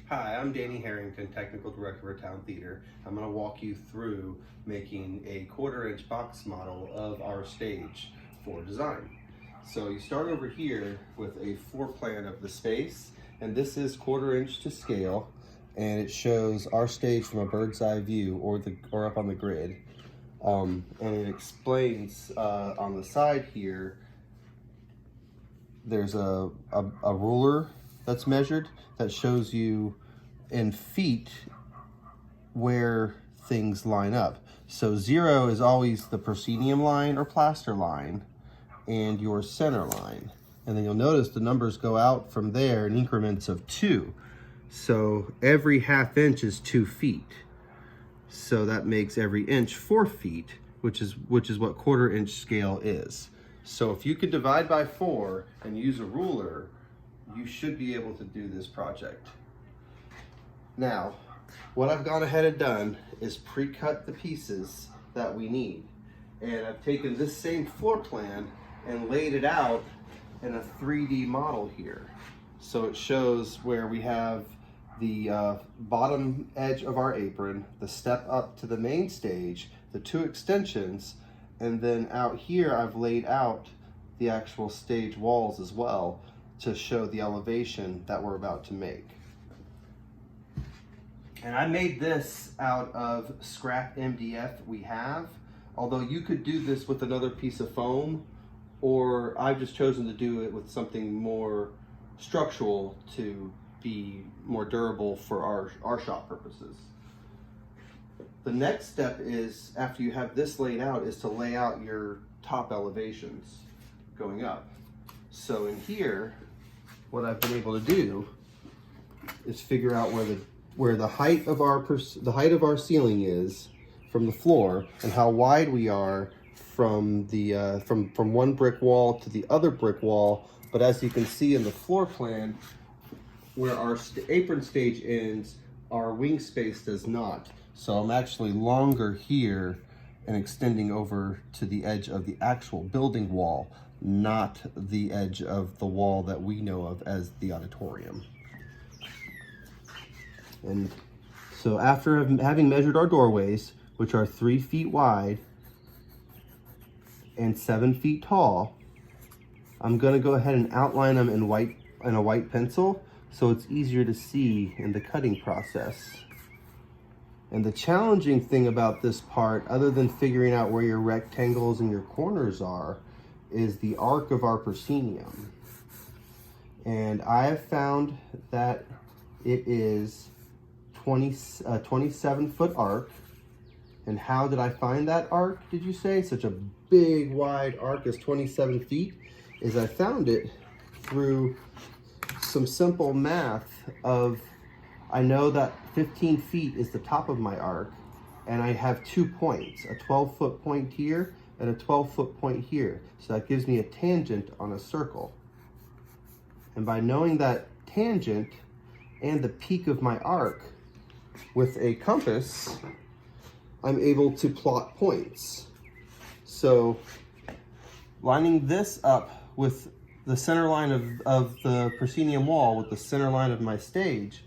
Hi, I'm Danny Harrington, Technical Director of Town Theater. I'm going to walk you through making a 1/4-inch box model of our stage for design. So you start over here with a floor plan of the space, and this is 1/4-inch to scale, and it shows our stage from a bird's eye view or up on the grid. And it explains on the side here, there's a ruler that's measured that shows you in feet where things line up. So 0 is always the proscenium line or plaster line and your center line. And then you'll notice the numbers go out from there in increments of 2. So every 1/2 inch is 2 feet. So that makes every inch 4 feet, which is what 1/4-inch scale is. So if you could divide by 4 and use a ruler, you should be able to do this project. Now, what I've gone ahead and done is pre-cut the pieces that we need. And I've taken this same floor plan and laid it out in a 3D model here. So it shows where we have the bottom edge of our apron, the step up to the main stage, the 2 extensions, and then out here I've laid out the actual stage walls as well to show the elevation that we're about to make. And I made this out of scrap MDF we have, although you could do this with another piece of foam, or I've just chosen to do it with something more structural to be more durable for our shop purposes. The next step is, after you have this laid out, is to lay out your top elevations going up. So in here, what I've been able to do is figure out where the height of our ceiling is from the floor and how wide we are from the from one brick wall to the other brick wall. But as you can see in the floor plan, where our apron stage ends, our wing space does not. So I'm actually longer here and extending over to the edge of the actual building wall, not the edge of the wall that we know of as the auditorium. And so after having measured our doorways, which are 3 feet wide and 7 feet tall, I'm gonna go ahead and outline them in a white pencil so it's easier to see in the cutting process. And the challenging thing about this part, other than figuring out where your rectangles and your corners are, is the arc of our proscenium. And I have found that it is 27-foot arc. And how did I find that arc, did you say? Such a big, wide arc is 27 feet, is I found it through some simple math of, I know that 15 feet is the top of my arc, and I have 2 points, a 12-foot point here and a 12-foot point here. So that gives me a tangent on a circle. And by knowing that tangent and the peak of my arc with a compass, I'm able to plot points. So lining this up with the center line of the proscenium wall with the center line of my stage,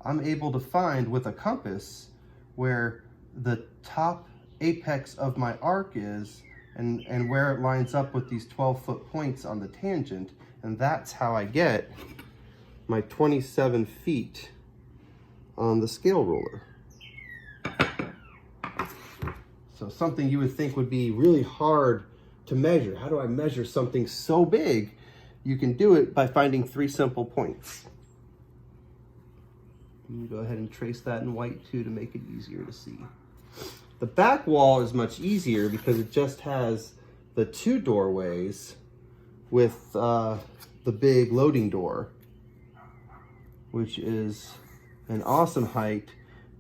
I'm able to find with a compass where the top apex of my arc is and where it lines up with these 12-foot points on the tangent. And that's how I get my 27 feet on the scale ruler. So something you would think would be really hard to measure. How do I measure something so big? You can do it by finding 3 simple points. You go ahead and trace that in white too to make it easier to see. The back wall is much easier because it just has the 2 doorways with the big loading door, which is an awesome height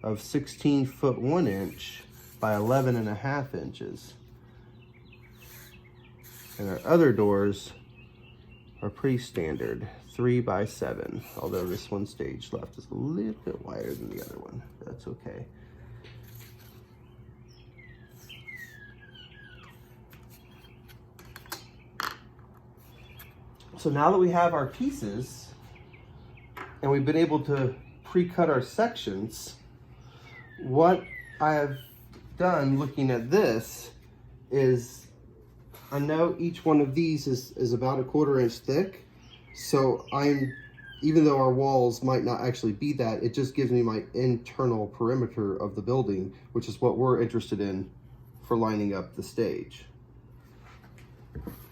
of 16 foot 1 inch by 11.5 inches. And our other doors are pretty standard, 3 by 7, although this one stage left is a little bit wider than the other one. That's okay. So now that we have our pieces and we've been able to pre-cut our sections, what I have done looking at this is I know each one of these is about 1/4 inch thick. So even though our walls might not actually be that, it just gives me my internal perimeter of the building, which is what we're interested in for lining up the stage.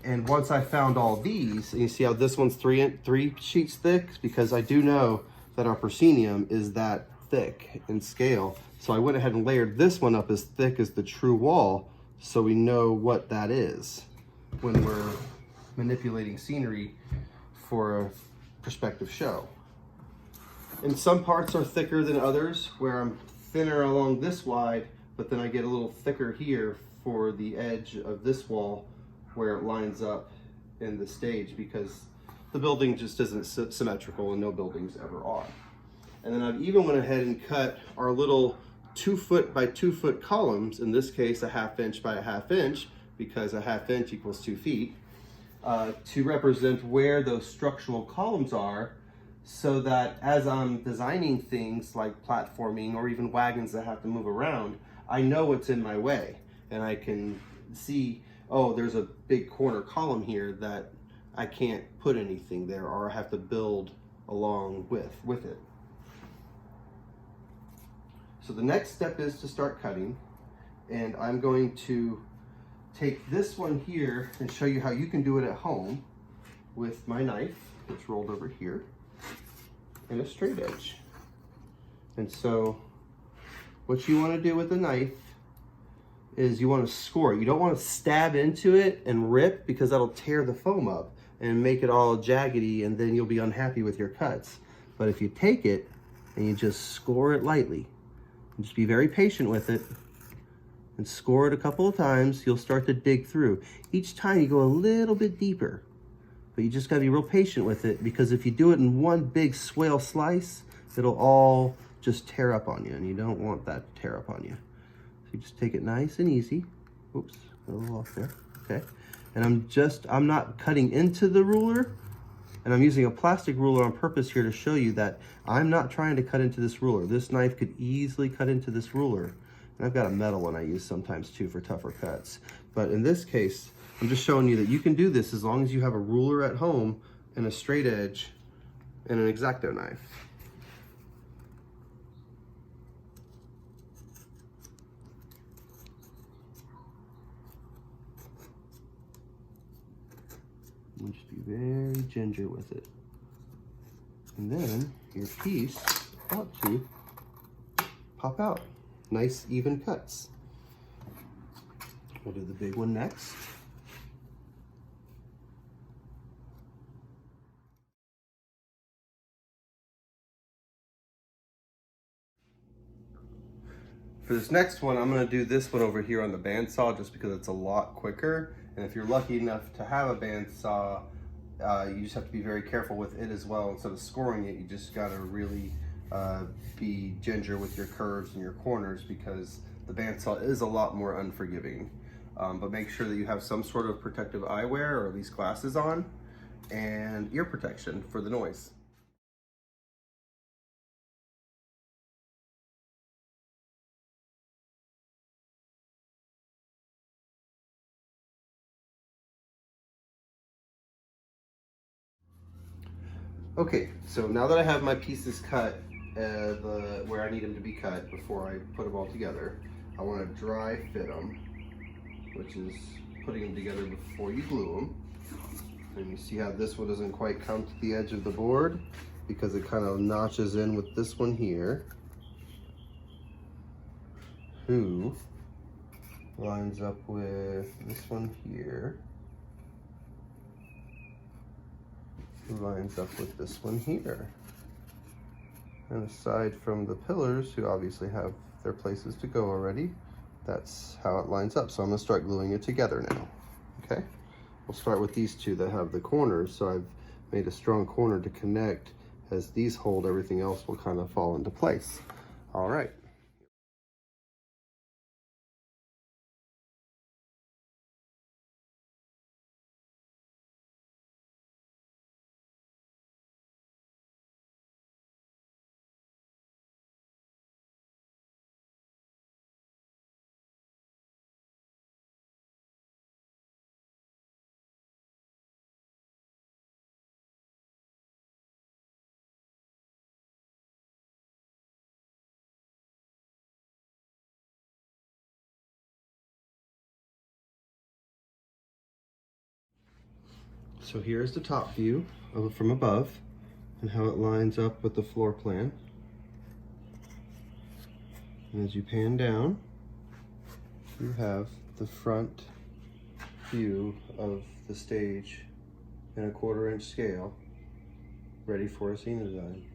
And once I found all these, and you see how this one's 3 sheets thick, because I do know that our proscenium is that thick in scale. So I went ahead and layered this one up as thick as the true wall, so we know what that is when we're manipulating scenery for a perspective show. And some parts are thicker than others, where I'm thinner along this wide, but then I get a little thicker here for the edge of this wall where it lines up in the stage, because the building just isn't symmetrical, and no buildings ever are. And then I've even went ahead and cut our little 2 foot by 2 foot columns, in this case a 1/2 inch by a 1/2 inch, because a 1/2 inch equals 2 feet, to represent where those structural columns are, so that as I'm designing things like platforming or even wagons that have to move around, I know what's in my way, and I can see, oh, there's a big corner column here that I can't put anything there, or I have to build along with it. So the next step is to start cutting, and I'm going to take this one here and show you how you can do it at home with my knife that's rolled over here and a straight edge. And so what you want to do with the knife is you want to score it. You don't want to stab into it and rip, because that'll tear the foam up and make it all jaggedy, and then you'll be unhappy with your cuts. But if you take it and you just score it lightly, and just be very patient with it, and score it a couple of times, you'll start to dig through. Each time you go a little bit deeper, but you just gotta be real patient with it, because if you do it in one big swale slice, it'll all just tear up on you, and you don't want that to tear up on you. So you just take it nice and easy. Oops, a little off there, okay. And I'm not cutting into the ruler, and I'm using a plastic ruler on purpose here to show you that I'm not trying to cut into this ruler. This knife could easily cut into this ruler. And I've got a metal one I use sometimes too for tougher cuts. But in this case, I'm just showing you that you can do this as long as you have a ruler at home and a straight edge and an X-Acto knife. And just be very ginger with it. And then your piece ought to pop out. Nice even cuts. We'll do the big one next. For this next one, I'm going to do this one over here on the bandsaw, just because it's a lot quicker. And if you're lucky enough to have a bandsaw, you just have to be very careful with it as well. Instead of scoring it, you just got to really be ginger with your curves and your corners, because the bandsaw is a lot more unforgiving. But make sure that you have some sort of protective eyewear, or at least glasses on, and ear protection for the noise. Okay, so now that I have my pieces cut where I need them to be cut before I put them all together, I want to dry fit them, which is putting them together before you glue them. And you see how this one doesn't quite come to the edge of the board, because it kind of notches in with this one here, who lines up with this one here, who lines up with this one here. And aside from the pillars, who obviously have their places to go already, that's how it lines up. So I'm gonna start gluing it together now, okay? We'll start with these two that have the corners. So I've made a strong corner to connect. As these hold, everything else will kind of fall into place. All right. So here's the top view from above and how it lines up with the floor plan. And as you pan down, you have the front view of the stage in a 1/4 inch scale, ready for a scene design.